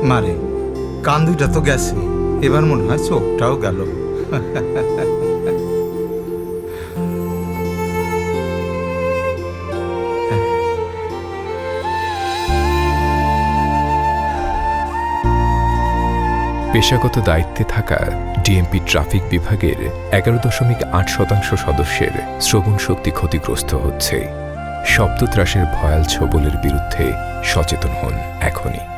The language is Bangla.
মারে কান দুইটা তো গেছে, এবার মনে হয় চোখটাও গেল। পেশাগত দায়িত্বে থাকা ডিএমপি ট্রাফিক বিভাগের 11.8% সদস্যের শ্রবণ শক্তি ক্ষতিগ্রস্ত হচ্ছে। শব্দ ত্রাসের ভয়াল ছোবলের বিরুদ্ধে সচেতন হন এখনই।